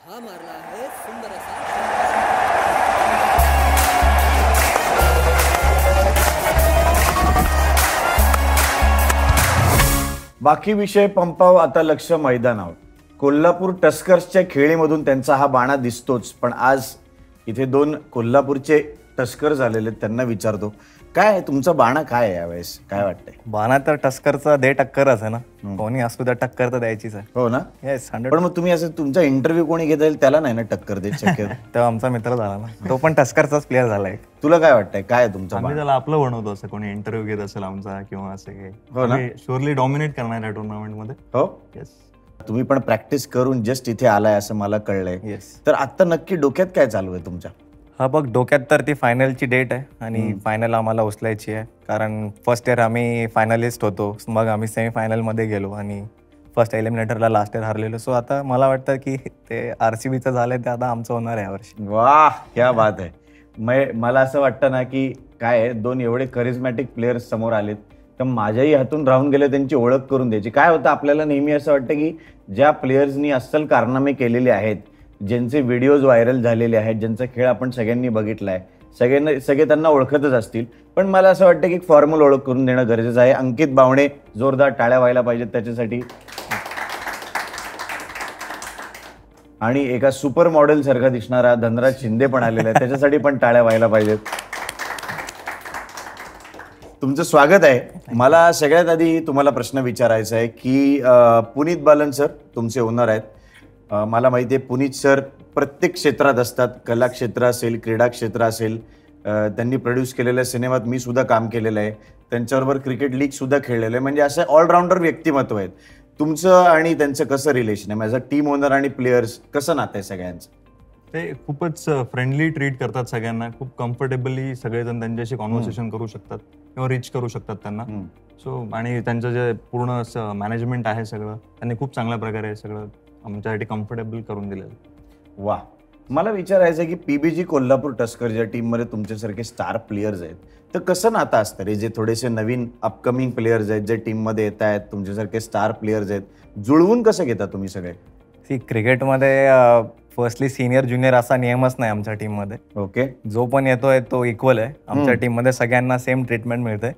हा मारला आहे सुंदर असा बाकी विषय पंपाव, आता लक्ष मैदानावर. कोल्हापूर टस्कर्सच्या खेळीमधून त्यांचा हा बाणा दिसतोच, पण आज इथे दोन कोल्हापूरचे टस्कर झालेले, त्यांना विचारतो काय तुमचा बाणा काय आहे यावेळेस, काय वाटतंय? बाणा तर टस्करचा दे टक्करच आहे ना, कोणी असू द्या टक्कर तर द्यायचीच आहे. हो ना. येस 100. पण मग तुम्ही असं तुमचा इंटरव्ह्यू कोणी घेता येईल त्याला नाही ना टक्कर देत शक्य? तेव्हा आमचा मित्र झाला ना, तो पण टस्करचाच प्लेअर झालाय. तुला काय वाटतंय, काय आहे तुमचा आम्ही बाणा? त्याला आपलं बनवतो, असं कोणी इंटरव्ह्यू घेत असेल आमचा किंवा असं हो ना? काही शुअरली डॉमिनेट करणार आहे टुर्नामेंट मध्ये. हो, येस. तुम्ही पण प्रॅक्टिस करून जस्ट इथे आलाय असं मला कळलंय. येस. तर आता नक्की डोक्यात काय चालू आहे तुमच्या? हा बघ, डोक्यात तर ती फायनलची डेट आहे आणि फायनल आम्हाला उचलायची आहे, कारण फर्स्ट इयर आम्ही फायनलिस्ट होतो, मग आम्ही सेमीफायनलमध्ये गेलो आणि फर्स्ट एलिमिनेटरला लास्ट इयर हारलेलो. सो आता मला वाटतं की ते RCBचं झालंय ते आता आमचं होणार आहे यावर्षी. वाह, क्या बात आहे. मला असं वाटतं ना की काय आहे, दोन एवढे करिझमॅटिक प्लेयर्स समोर आलेत, तर माझ्याही हातून राहून गेले त्यांची ओळख करून द्यायची. काय होतं, आपल्याला नेहमी असं वाटतं की ज्या प्लेयर्सनी अस्सल कारनामे केलेले आहेत, ज्यांचे व्हिडिओज व्हायरल झालेले आहेत, ज्यांचा खेळ आपण सगळ्यांनी बघितलाय, सगळे त्यांना ओळखतच असतील, पण मला असं वाटतं की एक फॉर्मल ओळख करून देणं गरजेचं आहे. अंकित बावणे, जोरदार टाळ्या व्हायला पाहिजेत त्याच्यासाठी. आणि एका सुपर मॉडेल सारखा दिसणारा धनराज शिंदे पण आलेला आहे, त्याच्यासाठी पण टाळ्या व्हायला पाहिजेत. तुमचं स्वागत आहे. मला सगळ्यात आधी तुम्हाला प्रश्न विचारायचा आहे की पुनीत बालन सर तुमचे ओनर आहेत. मला माहिती आहे पुनीत सर प्रत्येक क्षेत्रात असतात, कला क्षेत्र असेल, क्रीडा क्षेत्र असेल. त्यांनी प्रोड्यूस केलेल्या सिनेमात मी सुद्धा काम केलेलं आहे, त्यांच्याबरोबर क्रिकेट लीग सुद्धा खेळलेलं आहे, म्हणजे असं ऑलराऊंडर व्यक्तिमत्व आहेत. तुमचं आणि त्यांचं कसं रिलेशन आहे, माझा टीम ओनर आणि प्लेयर्स कसं नातं आहे सगळ्यांचं? ते खूपच फ्रेंडली ट्रीट करतात सगळ्यांना, खूप कम्फर्टेबली सगळेजण त्यांच्याशी कॉन्व्हर्सेशन करू शकतात किंवा रीच करू शकतात त्यांना. सो आणि त्यांचं जे पूर्ण मॅनेजमेंट आहे सगळं, त्यांनी खूप चांगल्या प्रकारे सगळं आमच्यासाठी कम्फर्टेबल करून दिलेलं. वा, मला विचारायचं आहे की PBG कोल्हापूर टस्कर ज्या टीममध्ये तुमच्यासारखे स्टार प्लेयर्स आहेत, तर कसं नातं असतं रे? जे थोडेसे नवीन अपकमिंग प्लेयर्स आहेत, जे टीममध्ये येत आहेत, तुमच्यासारखे स्टार प्लेयर्स आहेत, जुळवून कसं घेता तुम्ही सगळे? क्रिकेटमध्ये फर्स्टली सिनियर ज्युनियर असा नियमच नाही आमच्या टीममध्ये. ओके. जो पण येतोय तो इक्वल आहे आमच्या टीममध्ये, सगळ्यांना सेम ट्रीटमेंट मिळते.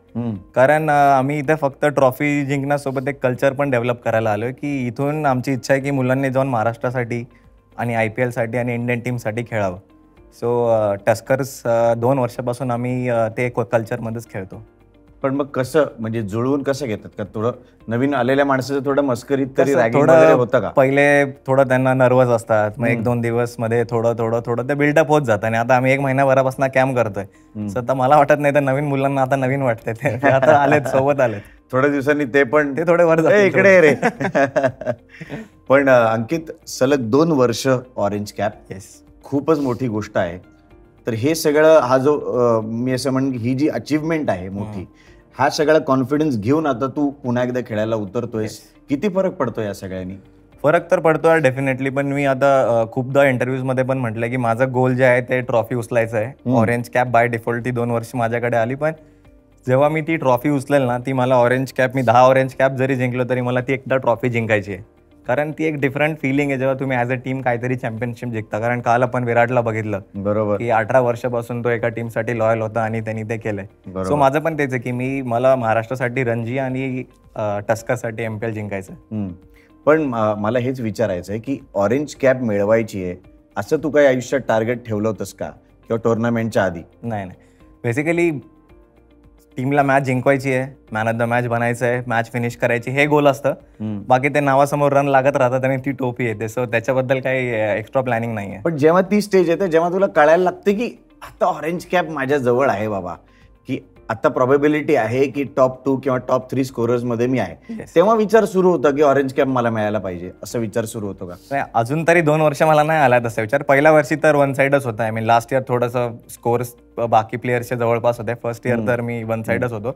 कारण आम्ही इथे फक्त ट्रॉफी जिंकण्यासोबत एक कल्चर पण डेव्हलप करायला आलोय, की इथून आमची इच्छा आहे की मुलांनी जाऊन महाराष्ट्रासाठी आणि IPL साठी आणि इंडियन टीमसाठी खेळावं. सो टस्कर्स 2 वर्षापासून आम्ही ते कल्चरमध्येच खेळतो. पण मग कसं, म्हणजे जुळवून कसं घेतात? का थोडं नवीन आलेल्या माणसाचं थोडं मस्करीत तरी रॅगिंग वगैरे होतं का? पहिले थोडं त्यांना नर्वस असतात, मग 1-2 दिवस मध्ये थोडं ते बिल्डअप होत जातं आणि आता आम्ही 1 महिन्याभरापासून कॅम्प करतोय. सो आता मला वाटत नाही तर नवीन मुलांना आता नवीन वाटतंय, ते आता आलेत, सोबत आलेत. थोड्या दिवसांनी ते थोडे वर जातील. इकडे रे. पण अंकित, सलग 2 वर्ष ऑरेंज कॅप, येस, खूपच मोठी गोष्ट आहे. तर हे सगळं, हा जो मी असं म्हणेन ही जी अचीवमेंट आहे मोठी, हा सगळा कॉन्फिडन्स घेऊन आता तू पुन्हा एकदा खेळायला उतरतोयस, किती फरक पडतो या सगळ्यांनी? फरक तर पडतोय डेफिनेटली, पण मी आता खूपदा इंटरव्ह्यूज मध्ये पण म्हटलंय की माझं गोल जे आहे ते ट्रॉफी उचलायचं आहे. ऑरेंज कॅप बाय डिफॉल्ट ती 2 वर्ष माझ्याकडे आली, पण जेव्हा मी ती ट्रॉफी उचलेल ना, ती मला ऑरेंज कॅप, मी 10 ऑरेंज कॅप जरी जिंकलो तरी मला ती एकदा ट्रॉफी जिंकायची आहे. कारण ती एक डिफरंट फिलिंग आहे जेव्हा तुम्ही ॲज अ टीम काहीतरी चॅम्पियनशिप जिंकता. कारण काल आपण विराटला बघितलं, बरोबर, की 18 वर्षापासून तो एका टीमसाठी लॉयल होता आणि त्यांनी ते केलंय. सो माझं पण तेच आहे की मला महाराष्ट्रासाठी रणजी आणि टस्करसाठी MPL जिंकायचं. पण मला हेच विचारायचं आहे की ऑरेंज कॅप मिळवायची आहे असं तू काही आयुष्यात टार्गेट ठेवलं होतंस का, किंवा टुर्नामेंटच्या आधी? नाही, बेसिकली टीमला मॅच जिंकवायची आहे, मॅन ऑफ द मॅच बनायचं आहे, मॅच फिनिश करायची, हे गोल असतं. बाकी ते नावासमोर रन लागत राहतात आणि ती टोपी येते. सो त्याच्याबद्दल काही एक्स्ट्रा प्लॅनिंग नाही आहे. पण जेव्हा ती स्टेज येते, जेव्हा तुला कळायला लागते की आता ऑरेंज कॅप माझ्या जवळ आहे बाबा, की आता प्रोबॅबिलिटी आहे की टॉप 2 किंवा टॉप 3 स्कोरर्स मध्ये मी आहे, तेव्हा विचार सुरू होता की ऑरेंज कॅप मला मिळायला पाहिजे, असं विचार सुरू होतो का? अजून तरी 2 वर्ष मला नाही आला तसा विचार. पहिल्या वर्षी तर वन साइडच होता. लास्ट इयर थोडंसं स्कोर्स बाकी प्लेयर्सच्या जवळपास होते. फर्स्ट इयर तर मी वन साइडच होतो.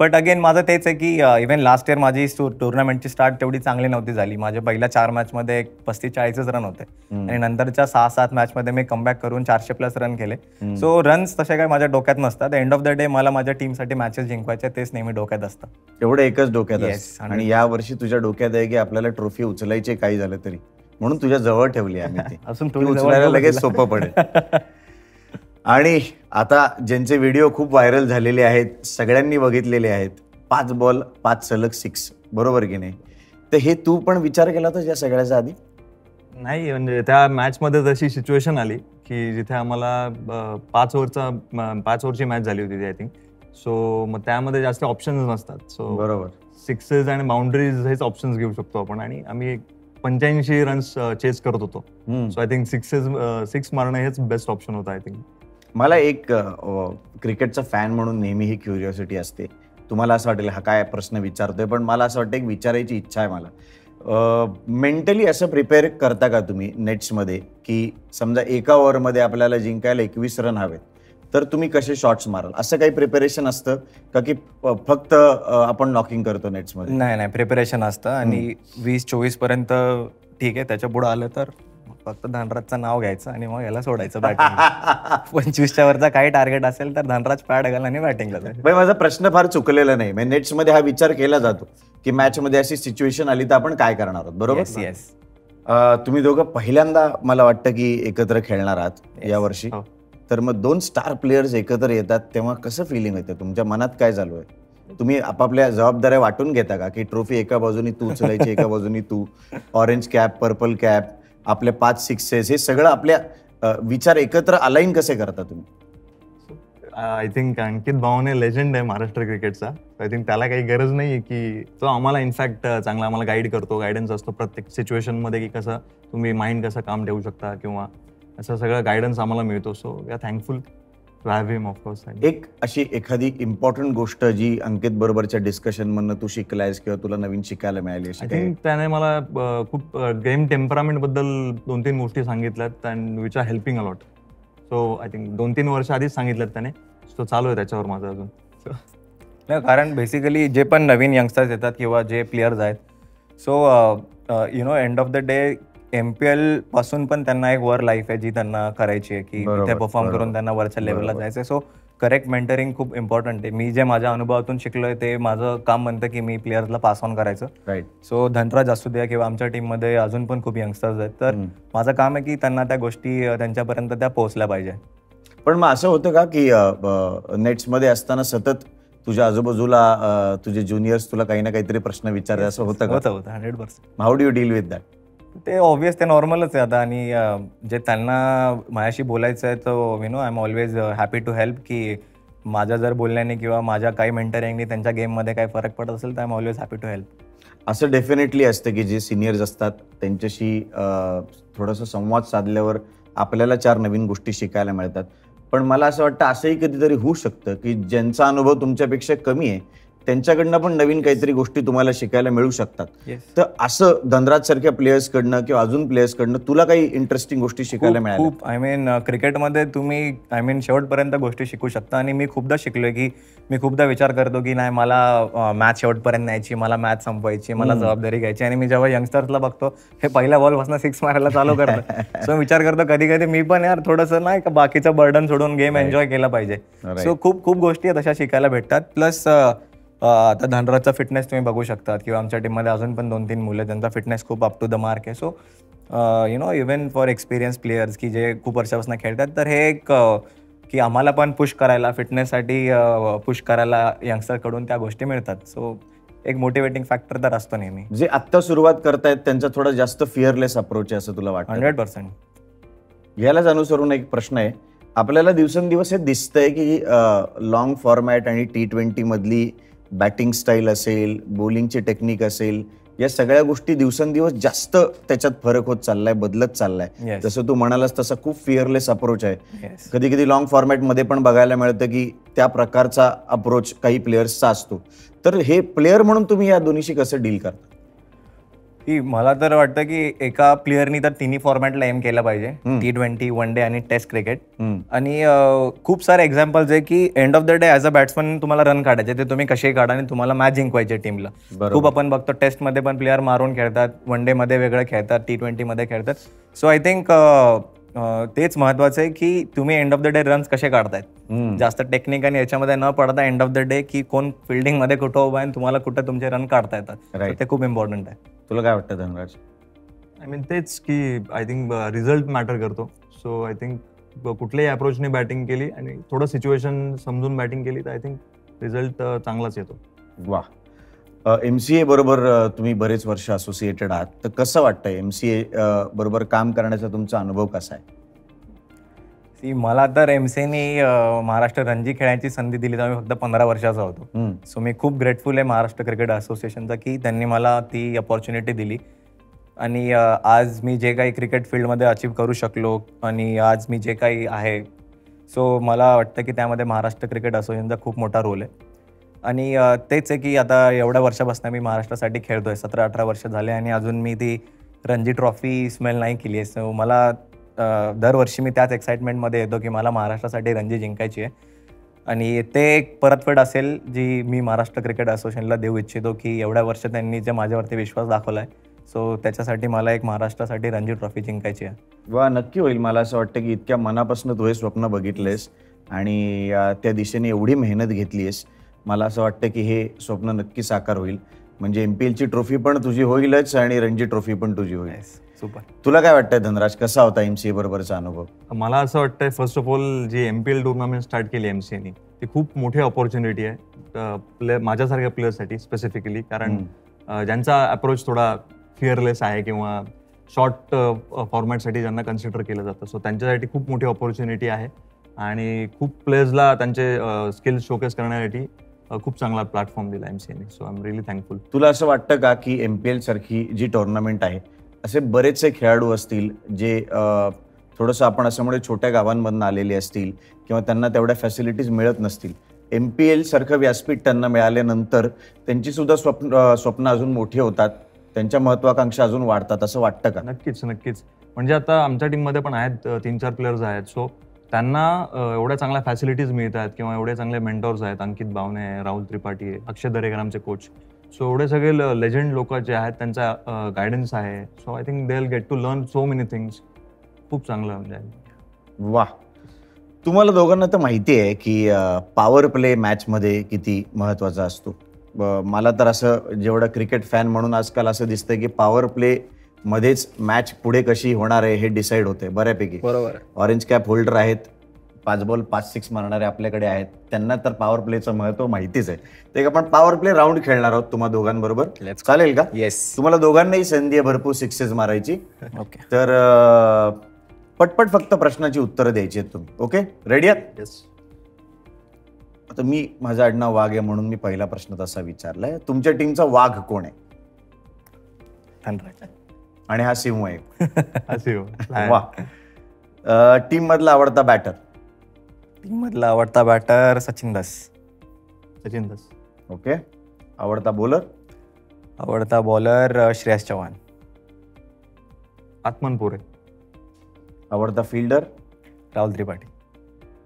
बट अगेन माझं तेच आहे की इव्हन लास्ट इयर माझी टुर्नामेंटची स्टार्ट तेवढी चांगली नव्हती झाली. माझ्या पहिल्या 4 मॅचमध्ये 35-40 रन होते आणि नंतरच्या 6-7 मॅचमध्ये मी कमबॅक करून 400+ रन केले. सो रन्स तसे काय माझ्या डोक्यात नसतात. एंड ऑफ द डे मला माझ्या टीमसाठी मॅचेस जिंकवायचे, तेच नेहमी डोक्यात असतं. एवढं एकच डोक्यात Yes, असतं. आणि या वर्षी तुझ्या डोक्यात आहे की आपल्याला ट्रॉफी उचलायची काही झालं तरी. म्हणून तुझ्या जवळ ठेवली आम्ही ती. अजून ती थोडी जवळ उचलायला ठेवू लगेच तिला. सोपं पडेल. आणि आता ज्यांचे व्हिडिओ खूप व्हायरल झालेले आहेत, सगळ्यांनी बघितलेले आहेत, 5 बॉल 5 सलग 6, बरोबर की नाही? तर हे तू पण विचार केला होता या सगळ्याच्या आधी? नाही, म्हणजे त्या मॅचमध्ये तशी सिच्युएशन आली की जिथे आम्हाला 5 ओव्हरची मॅच झाली होती ती आय थिंक. सो मग त्यामध्ये जास्त ऑप्शन्स नसतात. सो बरोबर. सिक्सेस आणि बाउंड्रीज हेच ऑप्शन्स घेऊ शकतो आपण, आणि आम्ही 85 रन्स चेस करत होतो. सो आय थिंक 6 मारणं हेच बेस्ट ऑप्शन होतं आय थिंक. मला एक क्रिकेटचा फॅन म्हणून नेहमी ही क्युरिओसिटी असते. तुम्हाला असं वाटेल हा काय प्रश्न विचारतोय, पण मला असं वाटतं एक विचारायची इच्छा आहे मला. मेंटली असं प्रिपेअर करता का तुम्ही नेट्समध्ये की समजा एका ओव्हरमध्ये आपल्याला जिंकायला 21 रन हवेत, तर तुम्ही कसे शॉट्स माराल, असं काही प्रिपरेशन असतं का की फक्त आपण नॉकिंग करतो नेट्समध्ये? नाही, प्रिपरेशन असतं. आणि 20-24 पर्यंत ठीक आहे, त्याच्या पुढे आलं तर फक्त धनराजचं नाव घ्यायचं आणि मग याला सोडायचं बॅटिंग. 25च्या वरचा काही टार्गेट असेल तर धनराज पॅड घाल आणि बॅटिंगला जाईल. भाई, माझा प्रश्न फार चुकलेला नाही. म्हणजे नेट्समध्ये हा विचार केला जातो की मॅच मध्ये अशी सिच्युएशन आली तर आपण काय करणार आहोत, बरोबर? येस. तुम्ही दोघं पहिल्यांदा मला वाटतं की एकत्र खेळणार आहात यावर्षी. हो. तर मग 2 स्टार प्लेयर्स एकत्र येतात तेव्हा कसं फिलिंग येतं, तुमच्या मनात काय चालू आहे? तुम्ही आपापल्या जबाबदाऱ्या वाटून घेता का की ट्रॉफी एका बाजूनी तू उचलायची, एका बाजूनी तू, ऑरेंज कॅप, पर्पल कॅप, आपले 5 सिक्सेस, हे सगळं आपल्या विचार एकत्र अलाइन कसे करता तुम्ही? आय थिंक अंकित भावने लेजंड आहे महाराष्ट्र क्रिकेटचा. आय थिंक त्याला काही गरज नाही की तो आम्हाला इनफॅक्ट चांगला आम्हाला गाईड करतो, गायडन्स असतो प्रत्येक सिच्युएशनमध्ये की कसं तुम्ही माइंड कसं काम ठेवू शकता किंवा असं सगळं गायडन्स आम्हाला मिळतो. So we are thankful to have him of course. एक अशी एखादी इम्पॉर्टंट गोष्ट जी अंकित बरोबरच्या डिस्कशन मधनं तू शिकलायस किंवा तुला नवीन शिकायला मिळाली अशी आय काही? थिंक त्याने मला खूप गेम टेम्परामेंट बद्दल 2-3 गोष्टी सांगितल्यात and which are helping allot. So I think 2-3 वर्ष आधीच सांगितल्यात त्याने. सो चालू आहे त्याच्यावर माझं अजून. नाही, कारण बेसिकली जे पण नवीन यंगस्टर्स येतात किंवा जे प्लेयर्स आहेत, so end of the day MPL पासून पण त्यांना एक वर लाईफ आहे जी त्यांना करायची आहे की बरोबर, ते परफॉर्म बरोबर. करून त्यांना वरच्या लेवलला बरोबर. जायचं. सो करेक्ट मेंटरिंग खूप इम्पॉर्टंट आहे. मी जे माझ्या अनुभवातून शिकलोय ते माझं काम म्हणतं की मी प्लेयर्सला पास ऑन करायचं. राईट. सो धनराज असू द्या किंवा आमच्या टीममध्ये अजून पण खूप यंगस्टर्स आहेत, तर माझं काम आहे की त्यांना त्या गोष्टी त्यांच्यापर्यंत त्या पोहोचल्या पाहिजे. पण मग असं होतं का की नेट्समध्ये असताना सतत तुझ्या आजूबाजूला तुझे ज्युनियर्स तुला काही ना काहीतरी प्रश्न विचारले, असं होतं का? होतं 100%. How do you deal with that? ते ऑब्वियस, ते नॉर्मलच आहे आता. आणि जे त्यांना माझ्याशी बोलायचं आहे तर I am always happy to help. की माझ्या जर बोलण्याने किंवा माझ्या काही मेंटरिंगने त्यांच्या गेममध्ये काही फरक पडत असेल तर I am always happy to help. असं डेफिनेटली असतं की जे सिनियर्स असतात त्यांच्याशी थोडंसं संवाद साधल्यावर आपल्याला 4 नवीन गोष्टी शिकायला मिळतात. पण मला असं वाटतं असंही कधीतरी होऊ शकतं की ज्यांचा अनुभव तुमच्यापेक्षा कमी आहे त्यांच्याकडनं पण नवीन काहीतरी गोष्टी तुम्हाला शिकायला मिळू शकतात. Yes. तर असं धनराज सारख्या प्लेयर्सकडनं किंवा अजून प्लेयर्सकडनं तुला काही इंटरेस्टिंग गोष्टी शिकायला मिळाल्या? खूप आय मीन क्रिकेटमध्ये तुम्ही शेवटपर्यंत गोष्टी शिकू शकता. आणि मी खूपदा शिकलोय की मी खूपदा विचार करतो की नाही, मला मॅच शेवटपर्यंत न्यायची, मला मॅच संपवायची, मला जबाबदारी घ्यायची. आणि मी जेव्हा यंगस्टर्सला बघतो हे पहिल्या बॉलपासून 6 मारायला चालू करतो, सो विचार करतो कधी कधी मी पण यार थोडंसं नाही का बाकीचं बर्डन सोडून गेम एन्जॉय केला पाहिजे. सो खूप गोष्टी आहेत तशा शिकायला भेटतात. प्लस आता धनराजचा फिटनेस तुम्ही बघू शकतात किंवा आमच्या टीममध्ये अजून पण 2-3 मुलं ज्यांचा फिटनेस खूप अप टू द मार्क आहे. So even for experience players की जे खूप वर्षापासून खेळतात, तर हे एक की आम्हाला पण पुश करायला, फिटनेससाठी पुश करायला यंगस्टरकडून त्या गोष्टी मिळतात. सो एक मोटिवेटिंग फॅक्टर तर असतो नेहमी. जे आत्ता सुरुवात करतायत त्यांचा थोडा जास्त फिअरलेस अप्रोच आहे असं तुला वाटतं? 100%. यालाच अनुसरून एक प्रश्न आहे. आपल्याला दिवसेंदिवस हे दिसतंय की लॉंग फॉर्मॅट आणि T20 मधली बॅटिंग स्टाईल असेल, बॉलिंगची टेक्निक असेल, या सगळ्या गोष्टी दिवसेंदिवस जास्त त्याच्यात फरक होत चाललाय, बदलत चाललाय. Yes. जसं तू म्हणालास तसं खूप फिअरलेस अप्रोच आहे. Yes. कधी कधी लॉंग फॉर्मॅटमध्ये पण बघायला मिळतं की त्या प्रकारचा अप्रोच काही प्लेयर्सचा असतो. तर हे प्लेअर म्हणून तुम्ही या दोन्हीशी कसं डील करता? की मला तर वाटतं की एका प्लेअरनी तर तिन्ही फॉर्मॅटला एम केलं पाहिजे, T20, वन डे आणि टेस्ट क्रिकेट. आणि खूप सारे एक्झाम्पल्स आहे की end of the day as a batsman तुम्हाला रन काढायचे, ते तुम्ही कसेही काढा आणि तुम्हाला मॅच जिंकवायचे टीमला. खूप आपण बघतो टेस्टमध्ये पण प्लेअर मारून खेळतात, वन डे मध्ये वेगळं खेळतात, T20 मध्ये खेळतात. सो आय थिंक तेच महत्वाचं आहे की तुम्ही end of the day runs कसे काढतायत, जास्त टेक्निक आणि याच्यामध्ये न पडता एंड ऑफ द डे की कोण फिल्डिंग मध्ये कुठं उभा आहे आणि तुम्हाला कुठं तुमचे रन काढता येतात, ते खूप इम्पॉर्टंट आहे. तुला काय वाटतं धनराज? आय मीन तेच की आय थिंक रिझल्ट मॅटर करतो. सो आय थिंक कुठल्याही अप्रोचने बॅटिंग केली आणि थोडं सिच्युएशन समजून बॅटिंग केली तर आय थिंक रिझल्ट चांगलाच येतो. वा. MCA बरोबर तुम्ही बरेच वर्ष असोसिएटेड आहात, तर कसं वाटतंय MCA बरोबर काम करण्याचा तुमचा अनुभव कसा आहे? मला तर MCAने महाराष्ट्र रणजी खेळण्याची संधी दिली तेव्हा मी फक्त 15 वर्षाचा होतो. सो मी खूप ग्रेटफुल आहे महाराष्ट्र क्रिकेट असोसिएशनचा की त्यांनी मला ती अपॉर्च्युनिटी दिली. आणि आज मी जे काही क्रिकेट फील्डमध्ये अचीव्ह करू शकलो आणि आज मी जे काही आहे, सो मला वाटतं की त्यामध्ये महाराष्ट्र क्रिकेट असोसिएशनचा खूप मोठा रोल आहे. आणि तेच आहे की आता एवढ्या वर्षापासून मी महाराष्ट्रासाठी खेळतोय, 17-18 वर्ष झाले आणि अजून मी ती रणजी ट्रॉफी स्मेल नाही केली आहे. सो मला दरवर्षी मी त्याच एक्साइटमेंटमध्ये येतो की मला महाराष्ट्रासाठी रणजी जिंकायची आहे. आणि ते एक परतफेड असेल जी मी महाराष्ट्र क्रिकेट असोसिएशनला देऊ इच्छितो की एवढ्या वर्ष त्यांनी जे माझ्यावरती विश्वास दाखवला आहे, सो त्याच्यासाठी मला एक महाराष्ट्रासाठी रणजी ट्रॉफी जिंकायची आहे. वा, नक्की होईल. मला असं वाटतं की इतक्या मनापासून तू हे स्वप्न बघितलेस आणि त्या दिशेने एवढी मेहनत घेतलीस. मला असं वाटतं की हे स्वप्न नक्की साकार होईल. म्हणजे MPLची ट्रॉफी पण तुझी होईलच आणि रणजी ट्रॉफी पण तुझी होईल. सुपर. तुला काय वाटतंय धनराज, कसा होता MCA बरोबरचा अनुभव? मला असं वाटतंय फर्स्ट ऑफ ऑल जी MPL टुर्नामेंट स्टार्ट केली MCAने ती खूप मोठी ऑपॉर्च्युनिटी आहे माझ्यासारख्या प्लेयरसाठी स्पेसिफिकली. कारण ज्यांचा अप्रोच थोडा फिअरलेस आहे किंवा शॉर्ट फॉर्मॅटसाठी ज्यांना कन्सिडर केलं जातं, सो त्यांच्यासाठी खूप मोठी ऑपॉर्च्युनिटी आहे. आणि खूप प्लेयर्सला त्यांचे स्किल्स शोकेस करण्यासाठी खूप चांगला प्लॅटफॉर्म दिला MCAने. So I am really thankful. तुला असं वाटतं का की MPL सारखी जी टुर्नामेंट आहे, असे बरेचसे खेळाडू असतील जे थोडंसं आपण असं म्हणजे छोट्या गावांमधून आलेले असतील किंवा त्यांना तेवढ्या फॅसिलिटीज मिळत नसतील, MPL सारखं व्यासपीठ त्यांना मिळाल्यानंतर त्यांची सुद्धा स्वप्न अजून मोठी होतात, त्यांच्या महत्वाकांक्षा अजून वाढतात, असं वाटतं का? नक्कीच. म्हणजे आता आमच्या टीममध्ये पण आहेत 3-4 प्लेयर्स आहेत. सो त्यांना एवढ्या चांगल्या फॅसिलिटीज मिळतात किंवा एवढे चांगले मेंटॉर्स आहेत. अंकित बावणे आहे, राहुल त्रिपाठी आहे, अक्षय दरेकर आमचे कोच. सो एवढे सगळे लेजंड लोक जे आहेत त्यांचा गायडन्स आहे. So I think they will get to learn so many things. खूप चांगलं म्हणजे. वा. तुम्हाला दोघांना तर माहिती आहे की पॉवर प्ले मॅचमध्ये किती महत्त्वाचा असतो. मला तर असं जेवढं क्रिकेट फॅन म्हणून आजकाल असं दिसतंय की पॉवर प्ले मध्येच मॅच पुढे कशी होणार आहे हे डिसाईड होते बऱ्यापैकी. बरोबर. ऑरेंज कॅप होल्डर आहेत, 5 बॉल 5 6 मारणारे आपल्याकडे आहेत, त्यांना तर पॉवर प्लेचं महत्व माहितीच आहे. ते आपण पॉवर प्ले राऊंड खेळणार आहोत तुम्हा दोघांबरोबर. चालेल का? येस. तुम्हाला दोघांनाही संधी आहे भरपूर सिक्सेस मारायची. ओके. तर पटपट फक्त प्रश्नाची उत्तरं द्यायची आहेत तुम्ही. ओके, रेडी आहात? येस. आता मी माझं आडनाव वाघ आहे म्हणून मी पहिला प्रश्न तसा विचारलाय. तुमच्या टीमचा वाघ कोण आहे? धनराज. आणि हा सिंह आहे. असे हो. वा. टीम मधला आवडता बॅटर? टीममधला आवडता बॅटर सचिन दास. सचिन दास. ओके. आवडता बॉलर? आवडता बॉलर श्रेयस चव्हाण. आत्मन पोरे. आवडता फिल्डर? राहुल त्रिपाठी.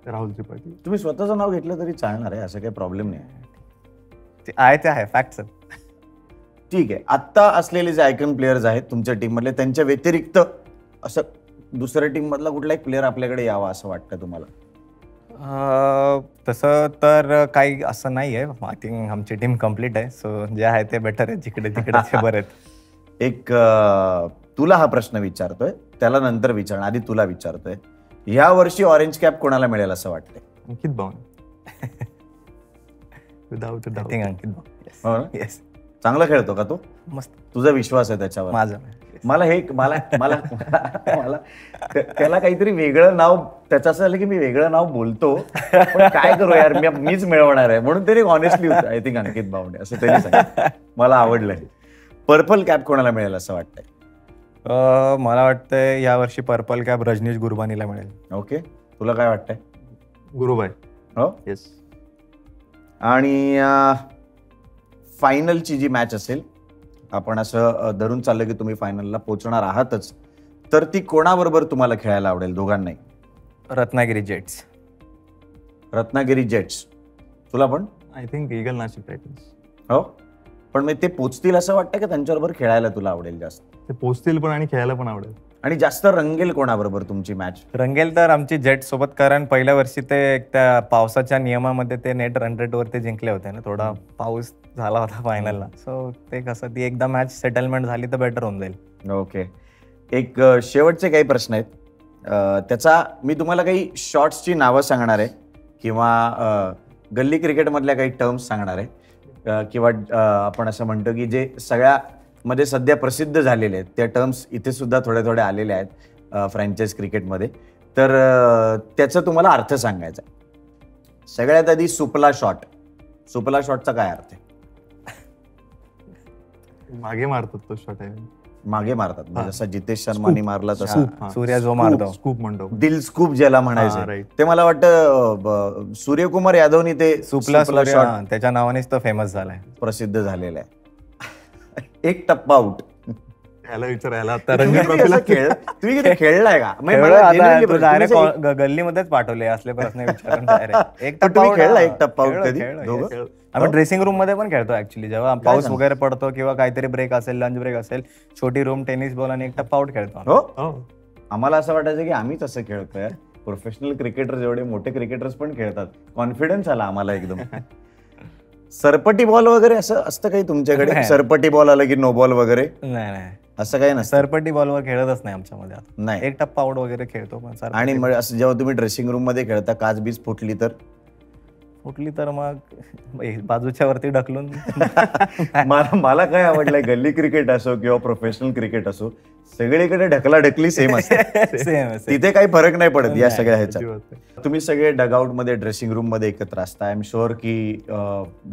राहुल त्रिपाठी. तुम्ही स्वतःचं नाव घेतलं तरी चालणार आहे, असं काही प्रॉब्लेम नाही. ते आहे फॅक्ट. ठीक आहे. आत्ता असलेले जे आयकन प्लेयर्स आहेत तुमच्या टीम मधले, त्यांच्या व्यतिरिक्त असं दुसऱ्या टीम मधला कुठला एक प्लेअर आपल्याकडे यावा असं वाटतं तुम्हाला? तसं तर काही असं नाही आहे. आय थिंक आमची टीम कम्प्लीट आहे. सो जे आहे ते बेटर आहे. जिकडे तिकडे ते बरे आहेत. एक तुला हा प्रश्न विचारतोय, त्याला नंतर विचारणार, आधी तुला विचारतोय. या वर्षी ऑरेंज कॅप कोणाला मिळेल असं वाटतंय? अंकित बावणे. विदाउट आय थिंक अंकित हो ना? येस. चांगला खेळतो का तो? मस्त. तुझा विश्वास आहे त्याच्यावर? माझं. मला मला त्याला काहीतरी वेगळं नाव, त्याचं असं झालं की मी वेगळं नाव बोलतो, पण काय करू यार, मीच मिळवणार आहे म्हणून तरी ऑनेस्टली होतं. आय थिंक अंकित बावणे असं तरी सांगितलं. मला आवडलंय. पर्पल कॅप कोणाला मिळेल असं वाटतंय? मला वाटतंय यावर्षी पर्पल कॅप रजनीश गुरबानीला मिळेल. ओके. तुला काय वाटतंय? गुरुबाई. हो. येस. आणि फायनलची जी मॅच असेल, आपण असं धरून चाललं की तुम्ही फायनलला पोहोचणार आहातच, तर ती कोणाबरोबर तुम्हाला खेळायला आवडेल दोघांनाही? रत्नागिरी जेट्स. रत्नागिरी जेट्स. तुला पण? I think eagle Nashik Titans. हो. पण मग ते पोचतील असं वाटतं की त्यांच्याबरोबर खेळायला तुला आवडेल जास्त? ते पोचतील पण आणि खेळायला पण आवडेल. आणि जास्त रंगेल कोणाबरोबर तुमची मॅच? रंगेल तर आमची जेट सोबत, कारण पहिल्या वर्षी ते त्या पावसाच्या नियमामध्ये ते नेट रन रेट वरती जिंकले होते ना. थोडा पाऊस झाला होता फायनलला. सो ते कसं ती एकदा मॅच सेटलमेंट झाली तर बेटर होऊन जाईल. ओके. एक शेवटचे काही प्रश्न आहेत. त्याचा मी तुम्हाला काही शॉर्ट्सची नावं सांगणार आहे किंवा गल्ली क्रिकेटमधल्या काही टर्म्स सांगणार आहे किंवा आपण असं म्हणतो की जे सगळ्यामध्ये सध्या प्रसिद्ध झालेले आहेत त्या टर्म्स इथे सुद्धा थोड्या थोड्या आलेल्या आहेत फ्रँचाईज क्रिकेटमध्ये. तर त्याचा तुम्हाला अर्थ सांगायचा आहे. सगळ्यात आधी सुपला शॉट. सुपला शॉटचा काय अर्थ आहे? मागे मारतात तो शॉट आहे. मागे मारतात म्हणजे जसा जितेश शर्माने मारला तसा सूर्या जो मारतो स्कूप म्हणतो. दिल स्कूप ज्याला हा, म्हणायचं right. ते मला वाटतं सूर्यकुमार यादवनी ते सुपला शॉट सूर्या त्याच्या नावानेच तो फेमस झालाय. प्रसिद्ध झालेला आहे. एक टप्पा आउट. ह्याला विचारायला आता रणजी ट्रॉफीला तुम्ही कधी खेळलाय का? म्हणजे खेळलोय मला आता, genuinely तू प्रश्न- direct तुम्ही असं गल्लीमध्येच पाठवले असले प्रश्न विचारून direct. एक पण टप्पा तुम्ही out, खेळला हा. एक टप्पा out खेळलो, कधी? खेळलो, दोघं? yes. आम्ही ड्रेसिंग रूम मध्ये पण खेळतो ऍक्च्युली. जेव्हा पाऊस सांगता? वगैरे पडतो किंवा काहीतरी ब्रेक असेल, लंच ब्रेक असेल, छोटी रूम, टेनिस बॉल आणि एक टप्पा आउट खेळतो आम्ही. हो हो. आम्हाला असं वाटायचं की आम्हीच असं खेळतोय. प्रोफेशनल क्रिकेटर जेवढे मोठे क्रिकेटर्स पण खेळतात. कॉन्फिडन्स आला आम्हाला एकदम. सरपटी बॉल वगैरे असं असतं काही तुमच्याकडे? नाही. सरपटी बॉल आलं की नो बॉल वगैरे नाही नाही, असं काही नसतं? सरपट्टी बॉलवर खेळतच नाही आमच्यामध्ये आता. नाही. एक टप्पा आउट वगैरे खेळतो पण सरपट्टी आणि मग असं जेव्हा तुम्ही ड्रेसिंग रूम मध्ये खेळता काच बीज फुटली तर फुटली तर मग बाजूच्या वरती ढकलून मला काय आवडलंय गल्ली क्रिकेट असो किंवा प्रोफेशनल क्रिकेट असो सगळीकडे ढकला ढकली सेम असते. सेम तिथे काही फरक नाही पडत या सगळ्या ह्याच्यात. अजिबात. तुम्ही सगळे डगआउट मध्ये ड्रेसिंग रूम मध्ये एकत्र असता. आय एम शुअर की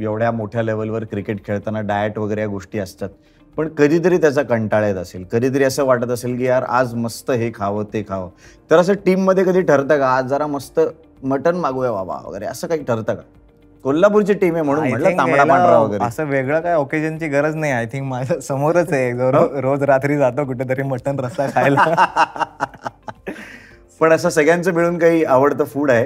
एवढ्या मोठ्या लेवलवर क्रिकेट खेळताना डाएट वगैरे या गोष्टी असतात. पण कधीतरी त्याचा कंटाळा येत असेल, कधीतरी असं वाटत असेल की यार आज मस्त हे खावं ते खावं. तर असं टीम मध्ये कधी ठरतं का आज जरा मस्त मटन मागूया बाबा वगैरे असं काही ठरतं का? कोल्हापूरची टीम आहे म्हणून I म्हटलं think तांबडा याला पांढरा वगैरे. असं वेगळं काय ओकेजनची गरज नाही. आय थिंक माझ्या समोरच आहे जो रोज रात्री जातो कुठेतरी मटन रस्सा खायला. पण असं सगळ्यांचं मिळून काही आवडतं फूड आहे?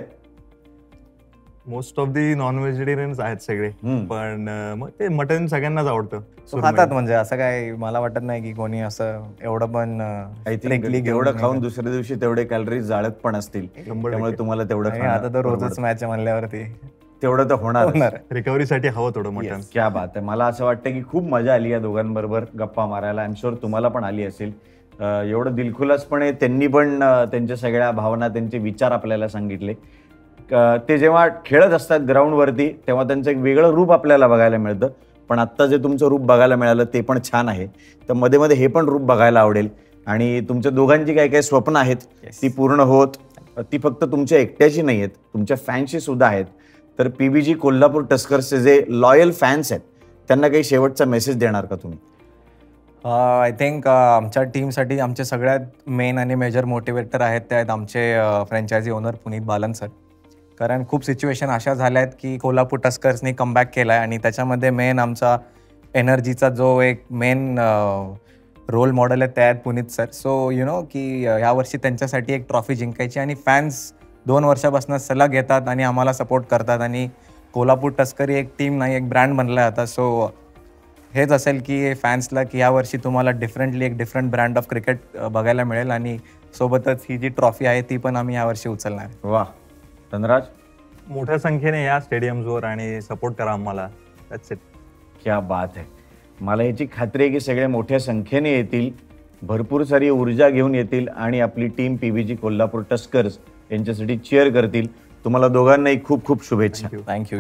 Most of the non vegetarians आहेत सगळे. पण मग ते मटन सगळ्यांनाच आवडतं. तो खातात म्हणजे असं काय मला वाटत नाही की कोणी असं एवढं पण आय थिंक strictly घेऊन एवढं नाही खाऊन खात. दुसऱ्या दिवशी तेवढे कॅलरीज जाळत पण असतील. त्यामुळे तुम्हाला तेवढं आणि खाणं आता तर रोजच परवडतं. मॅच म्हणल्यावरती तेवढं तर होणार. होणार. रिकव्हरीसाठी हवं थोडं मटन. क्या बात आहे. मला असं वाटतं की खूप मजा आली या दोघांबरोबर गप्पा मारायला. आय एम शुअर तुम्हाला पण आली असेल. एवढं दिलखुलासपणे त्यांनी पण त्यांच्या सगळ्या भावना त्यांचे विचार आपल्याला सांगितले. ते जेव्हा खेळत असतात ग्राउंडवरती तेव्हा त्यांचं एक वेगळं रूप आपल्याला बघायला मिळतं. पण आत्ता जे तुमचं रूप बघायला मिळालं ते पण छान आहे. तर मध्ये मध्ये हे पण रूप बघायला आवडेल. आणि तुमच्या दोघांची काही काही स्वप्न आहेत ती पूर्ण होत. ती फक्त तुमच्या एकट्याची नाही आहेत, तुमच्या फॅन्सची सुद्धा आहेत. तर PBG कोल्हापूर टस्कर्सचे जे लॉयल फॅन्स आहेत त्यांना काही शेवटचा मेसेज देणार का तुम्ही? आय थिंक आमच्या टीमसाठी आमचे सगळ्यात मेन आणि मेजर मोटिवेटर आहेत ते आहेत आमचे franchise owner Puneet Balan sir. कारण खूप सिच्युएशन अशा झाल्या आहेत की कोल्हापूर टस्कर्सनी कमबॅक केला आहे आणि त्याच्यामध्ये मेन आमचा एनर्जीचा जो एक मेन रोल मॉडेल आहे ते आहेत Puneet sir. So you know की यावर्षी त्यांच्यासाठी एक ट्रॉफी जिंकायची आणि फॅन्स 2 वर्षापासून सलग येतात आणि आम्हाला सपोर्ट करतात आणि कोल्हापूर टस्कर ही एक टीम नाही एक ब्रँड बनला आहे आता. सो हेच असेल की फॅन्सला की यावर्षी तुम्हाला डिफरंटली एक डिफरंट ब्रँड ऑफ क्रिकेट बघायला मिळेल आणि सोबतच ही जी ट्रॉफी आहे ती पण आम्ही यावर्षी उचलणार. वा धनराज. मोठ्या संख्येने या स्टेडियम्सवर आणि सपोर्ट करा आम्हाला. That's it. क्या बात आहे. मला याची खात्री आहे की सगळे मोठ्या संख्येने येतील, भरपूर सारी ऊर्जा घेऊन येतील आणि आपली टीम PBG कोल्हापूर टस्कर्स यांच्यासाठी चीअर करतील. तुम्हाला दोघांनाही खूप खूप शुभेच्छा. थँक्यू.